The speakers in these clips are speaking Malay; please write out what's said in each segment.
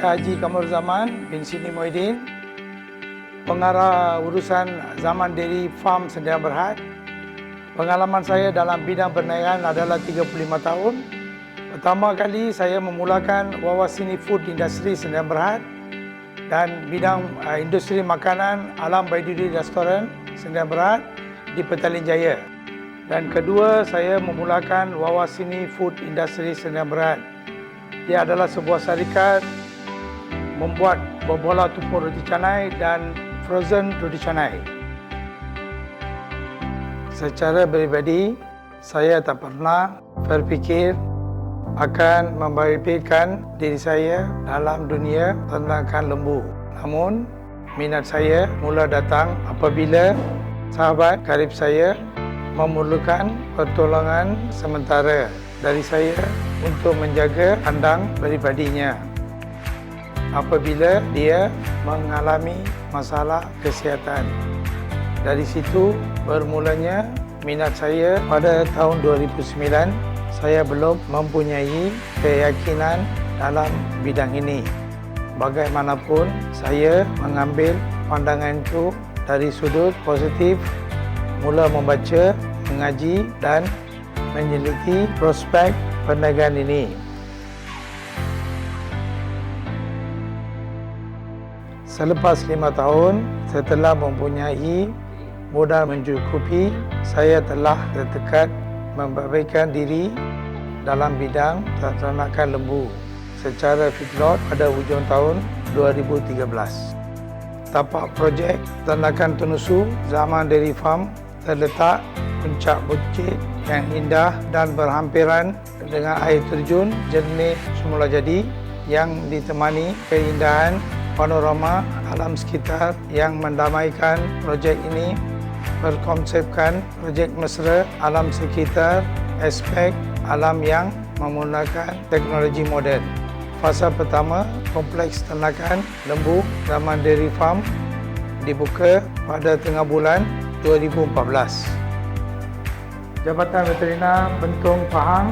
Saya Haji Kamar Zaman bin Sini Muhyiddin, pengarah urusan Zaman Dairy Farm Sdn Bhd. Pengalaman saya dalam bidang perniagaan adalah 35 tahun. Pertama kali saya memulakan Wawasini Food Industry Sdn Bhd dan bidang industri makanan Alam Baiduri Restoran Sdn Bhd di Petaling Jaya. Dan kedua, saya memulakan Wawasini Food Industry Sdn Bhd. Dia adalah sebuah syarikat membuat bola tepung roti canai dan frozen roti canai. Secara peribadi, saya tak pernah berfikir akan memberikan diri saya dalam dunia ternakan lembu. Namun, minat saya mula datang apabila sahabat karib saya memerlukan pertolongan sementara dari saya untuk menjaga kandang peribadinya apabila dia mengalami masalah kesihatan. Dari situ bermulanya minat saya. Pada tahun 2009, saya belum mempunyai keyakinan dalam bidang ini. Bagaimanapun, saya mengambil pandangan itu dari sudut positif, mula membaca, mengaji dan meneliti prospek perniagaan ini. Selepas 5 tahun, setelah mempunyai modal mencukupi, saya telah terdekat membabitkan diri dalam bidang peternakan lembu secara feedlot pada hujung tahun 2013. Tapak projek peternakan tenusu Zaman Dairy Farm terletak puncak bukit yang indah dan berhampiran dengan air terjun jernih semula jadi yang ditemani keindahan panorama alam sekitar yang mendamaikan. Projek ini berkonsepkan projek mesra alam sekitar aspek alam yang menggunakan teknologi moden. Fasa pertama, kompleks ternakan lembu Zaman Dairy Farm dibuka pada tengah bulan 2014. Jabatan Veterina Bentong Pahang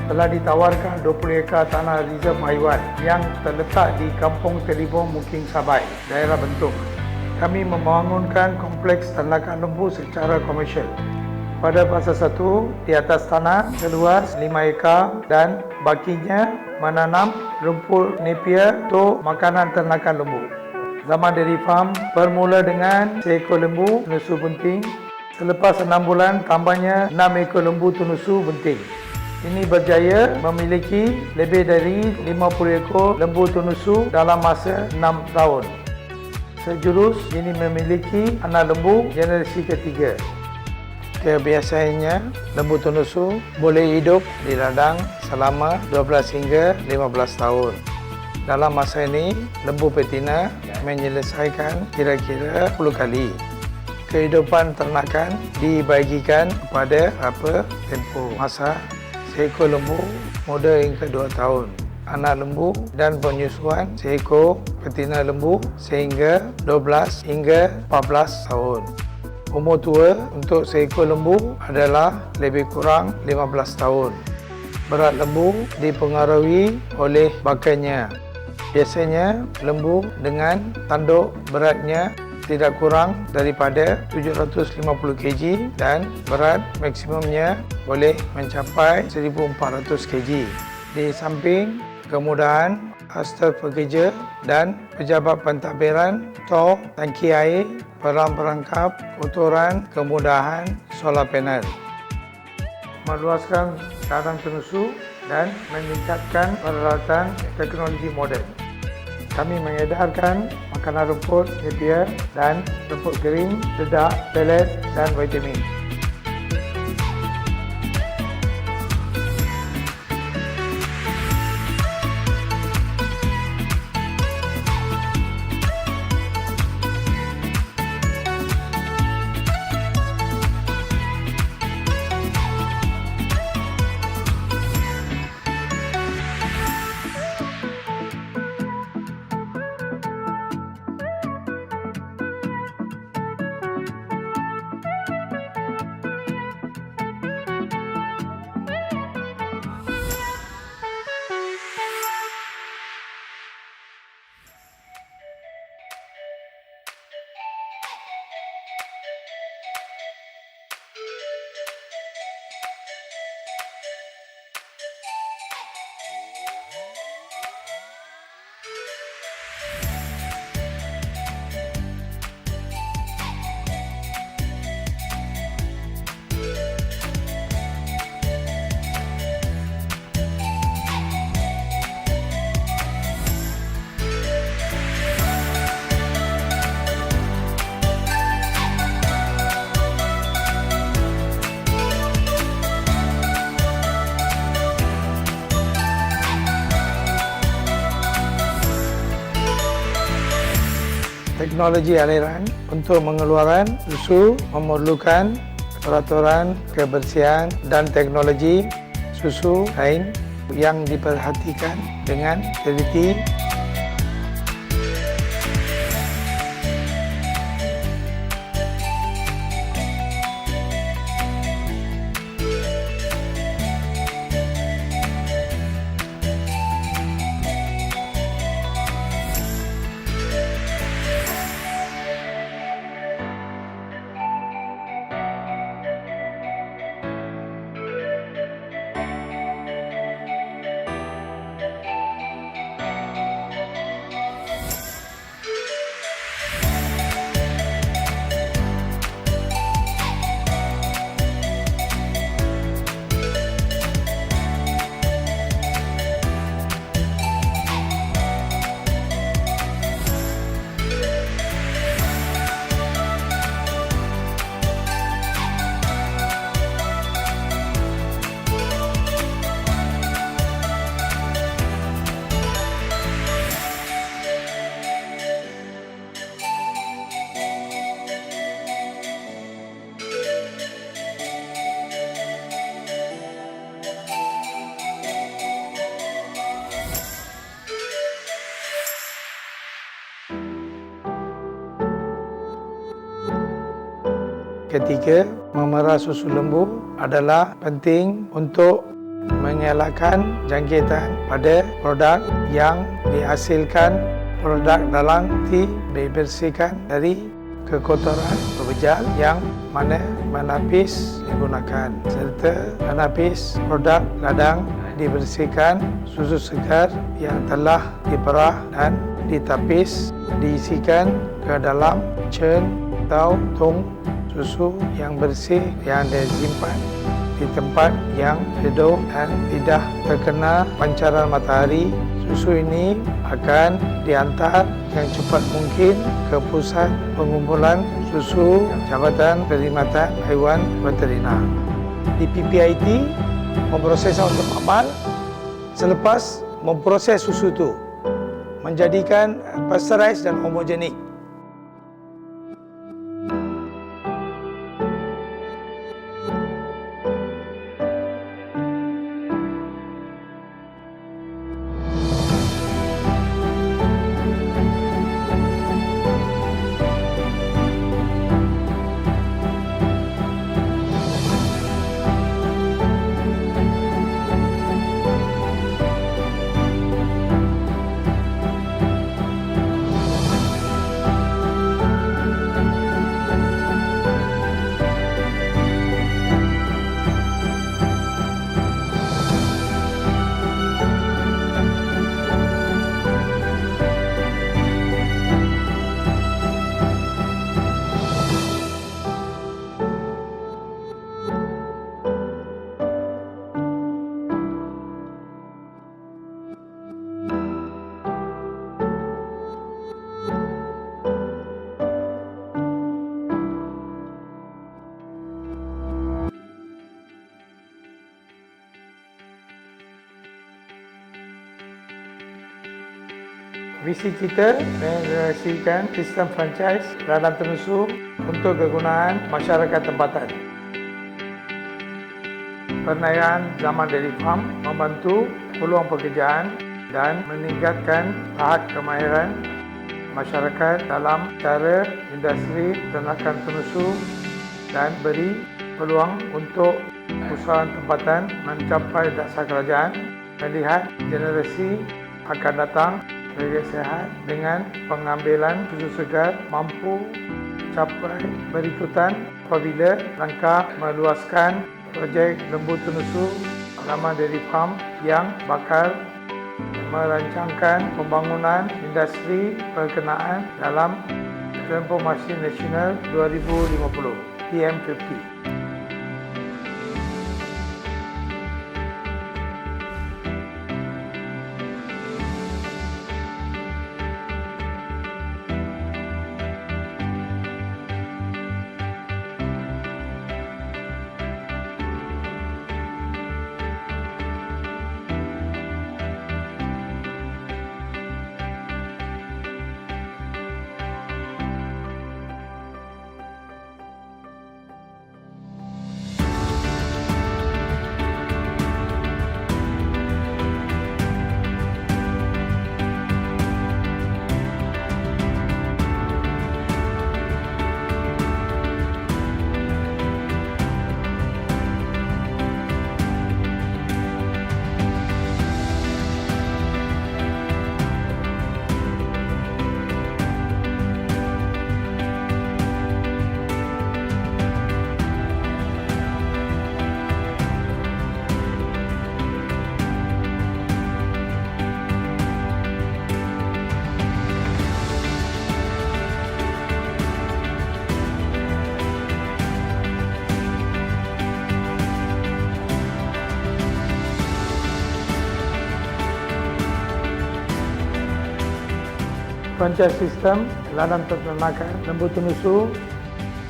telah ditawarkan 20 ekar tanah reserve haiwan yang terletak di Kampung Telibong Muking Sabai, daerah Bentong. Kami membangunkan kompleks ternakan lembu secara komersial. Pada fasa 1, di atas tanah seluas 5 ekar dan bakinya menanam rumput napier untuk makanan ternakan lembu. Zaman Dairy Farm bermula dengan seekor lembu tenusu bunting. Selepas 6 bulan, tambahnya 6 ekor lembu tenusu bunting. Ini berjaya memiliki lebih dari 50 ekor lembu tenusu dalam masa 6 tahun. Sejurus ini memiliki anak lembu generasi ketiga. Kebiasaannya, lembu tenusu boleh hidup di ladang selama 12 hingga 15 tahun. Dalam masa ini, lembu betina menyelesaikan kira-kira 10 kali. Kehidupan ternakan dibagikan kepada beberapa tempoh masa. Seekor lembu muda hingga 2 tahun. Anak lembu dan penyusuan seekor betina lembu sehingga 12 hingga 14 tahun. Umur tua untuk seekor lembu adalah lebih kurang 15 tahun. Berat lembu dipengaruhi oleh bakanya. Biasanya lembu dengan tanduk beratnya tidak kurang daripada 750 kg dan berat maksimumnya boleh mencapai 1400 kg. Di samping kemudahan hostel pekerja dan pejabat pentadbiran, tong, tangki air, perangkap kotoran, kemudahan solar panel. Meluaskan kandang tenusu dan meningkatkan peralatan teknologi moden. Kami mengedarkan makanan rumput napier dan rumput kering, dedak, pelet dan vitamin. teknologi aliran untuk mengeluarkan susu memerlukan peraturan kebersihan dan teknologi susu lain yang diperhatikan dengan teliti. Ketiga, memerah susu lembu adalah penting untuk mengelakkan jangkitan pada produk yang dihasilkan. Produk dalam dibersihkan dari kekotoran pebejal yang mana menapis digunakan, serta menapis produk ladang dibersihkan. Susu segar yang telah diperah dan ditapis diisikan ke dalam churn atau tong susu yang bersih yang disimpan di tempat yang teduh dan tidak terkena pancaran matahari. Susu ini akan dihantar yang cepat mungkin ke pusat pengumpulan susu Jabatan Perkhidmatan Haiwan Veteriner. Di PPIT memproses untuk amal selepas memproses susu itu menjadikan pasteurized dan homogenik. Visi kita merealisasikan sistem franchise ladang tenusu untuk kegunaan masyarakat tempatan. Perniagaan zaman dairy farm membantu peluang pekerjaan dan meningkatkan tahap kemahiran masyarakat dalam cara industri ternakan tenusu dan beri peluang untuk usahawan tempatan mencapai dasar kerajaan, melihat generasi akan datang sebagai sehat dengan pengambilan susu segar mampu capai berikutan apabila langkah meluaskan projek lembu tenusu Laman Dairy Farm yang bakal merancangkan pembangunan industri perkenaan dalam Transformasi Nasional 2050 TM50. Franchise sistem dalam peternakan lembu tenusu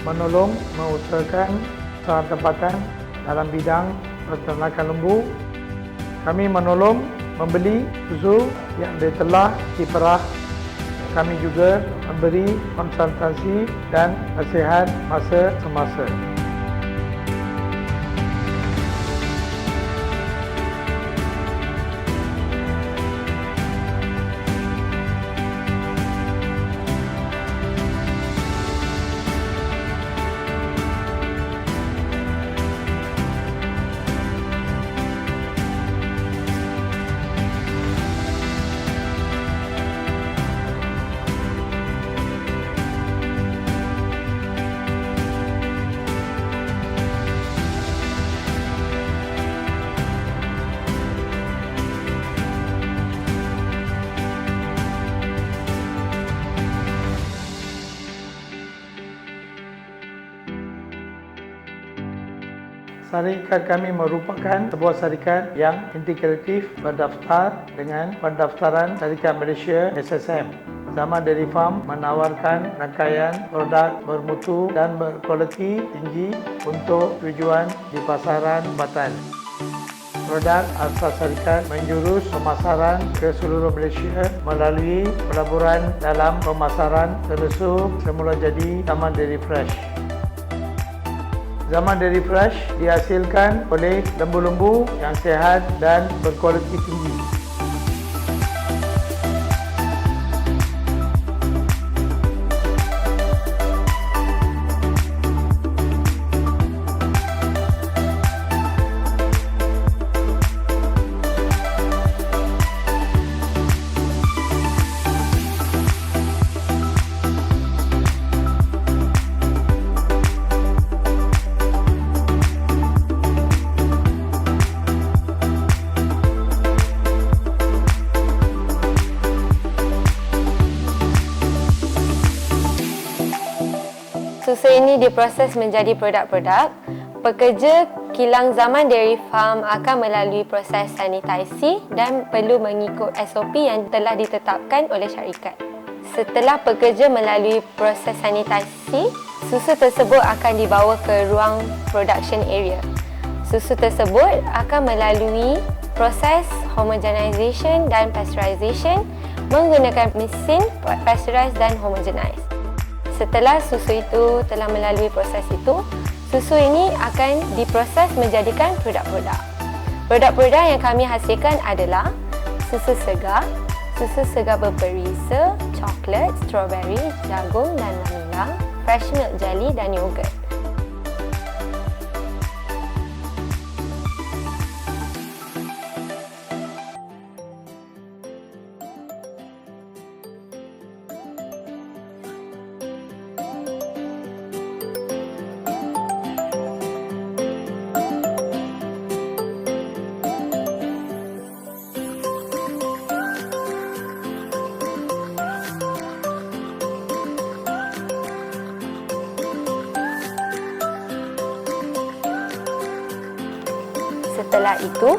menolong mengusahakan usaha tempatan dalam bidang peternakan lembu. Kami menolong membeli susu yang telah diperah. Kami juga memberi konsultasi dan nasihat masa semasa. Syarikat kami merupakan sebuah syarikat yang integratif berdaftar dengan Pendaftaran Syarikat Malaysia SSM. Zaman Dairy Farm menawarkan rangkaian produk bermutu dan berkualiti tinggi untuk tujuan di pasaran tempatan. Produk asas syarikat menjurus pemasaran ke seluruh Malaysia melalui pelaburan dalam pemasaran termasuk semula jadi Zaman Dairy Fresh. Zaman Dairy Fresh dihasilkan oleh lembu-lembu yang sihat dan berkualiti tinggi. Susu ini diproses menjadi produk-produk. Pekerja kilang Zaman Dairy Farm akan melalui proses sanitasi dan perlu mengikut SOP yang telah ditetapkan oleh syarikat. Setelah pekerja melalui proses sanitasi, susu tersebut akan dibawa ke ruang production area. Susu tersebut akan melalui proses homogenization dan pasteurization menggunakan mesin pasteurize dan homogenize. Setelah susu itu telah melalui proses itu, susu ini akan diproses menjadikan produk-produk. Produk-produk yang kami hasilkan adalah susu segar berperisa, coklat, strawberry, jagung dan vanila, fresh milk jelly dan yogurt. Setelah itu,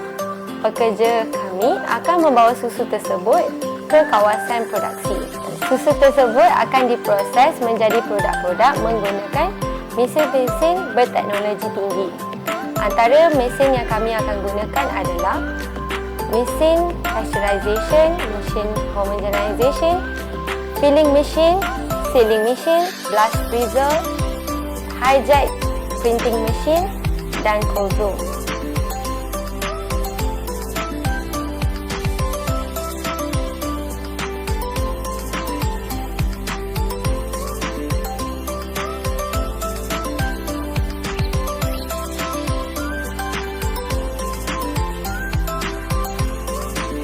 pekerja kami akan membawa susu tersebut ke kawasan produksi. Susu tersebut akan diproses menjadi produk-produk menggunakan mesin-mesin berteknologi tinggi. Antara mesin yang kami akan gunakan adalah mesin pasteurization, mesin homogenization, filling machine, sealing machine, blast freezer, high-jet printing machine dan cold room.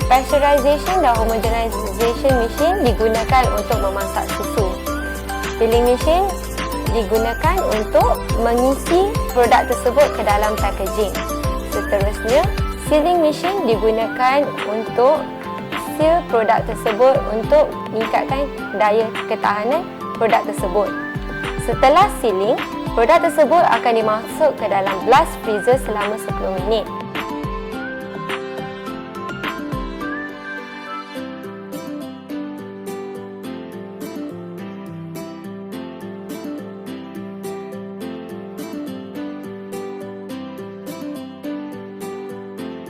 Pasteurization dan homogenization machine digunakan untuk memasak susu. Filling machine digunakan untuk mengisi produk tersebut ke dalam packaging. Seterusnya, sealing machine digunakan untuk seal produk tersebut untuk meningkatkan daya ketahanan produk tersebut. Setelah sealing, produk tersebut akan dimasuk ke dalam blast freezer selama 10 minit.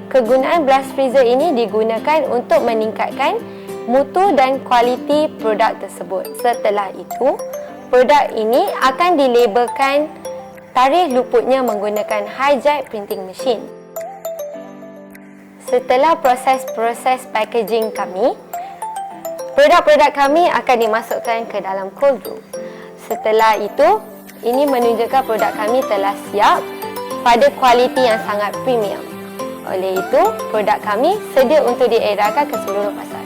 Kegunaan blast freezer ini digunakan untuk meningkatkan mutu dan kualiti produk tersebut. Setelah itu, produk ini akan dilabelkan tarikh luputnya menggunakan high jet printing machine. Setelah proses-proses packaging kami, produk-produk kami akan dimasukkan ke dalam cold room. Setelah itu, ini menunjukkan produk kami telah siap pada kualiti yang sangat premium. Oleh itu, produk kami sedia untuk diedarkan ke seluruh pasaran.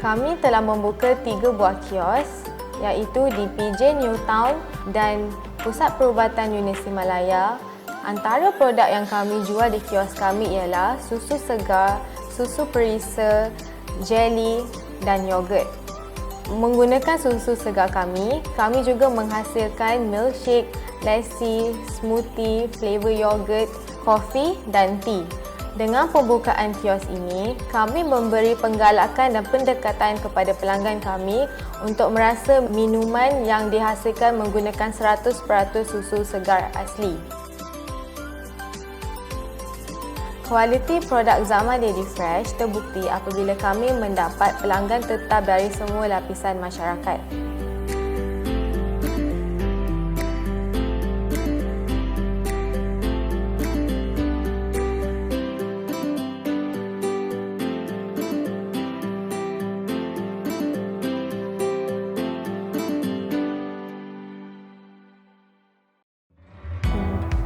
Kami telah membuka 3 buah kios iaitu di PJ New Town dan Pusat Perubatan Yunus Himalaya. Antara produk yang kami jual di kios kami ialah susu segar, susu perisa, jelly dan yogurt. Menggunakan susu segar kami juga menghasilkan milkshake, lassi, smoothie, flavor yogurt, kopi dan tea. Dengan pembukaan kios ini, kami memberi penggalakan dan pendekatan kepada pelanggan kami untuk merasa minuman yang dihasilkan menggunakan 100% susu segar asli. Kualiti produk Zaman Dairy Fresh terbukti apabila kami mendapat pelanggan tetap dari semua lapisan masyarakat.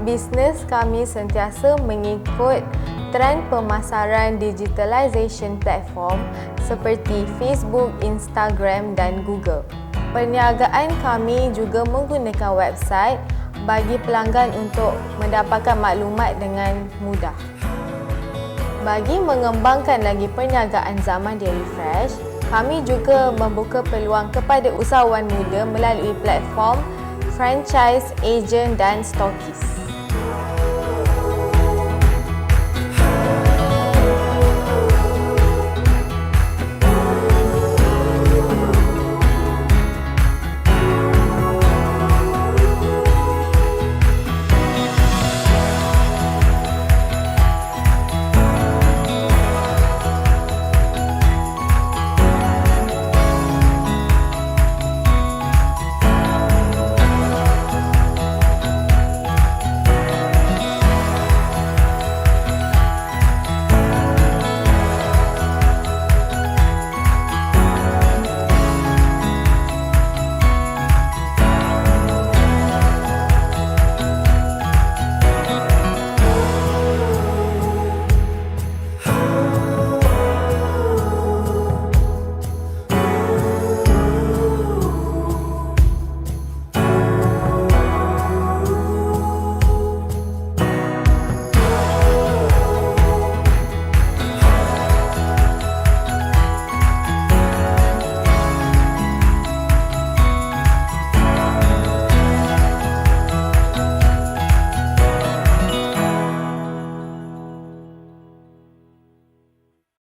Bisnes kami sentiasa mengikut trend pemasaran digitalization platform seperti Facebook, Instagram dan Google. Perniagaan kami juga menggunakan website bagi pelanggan untuk mendapatkan maklumat dengan mudah. Bagi mengembangkan lagi perniagaan Zaman Dairy Fresh, kami juga membuka peluang kepada usahawan muda melalui platform franchise, agent dan stokis.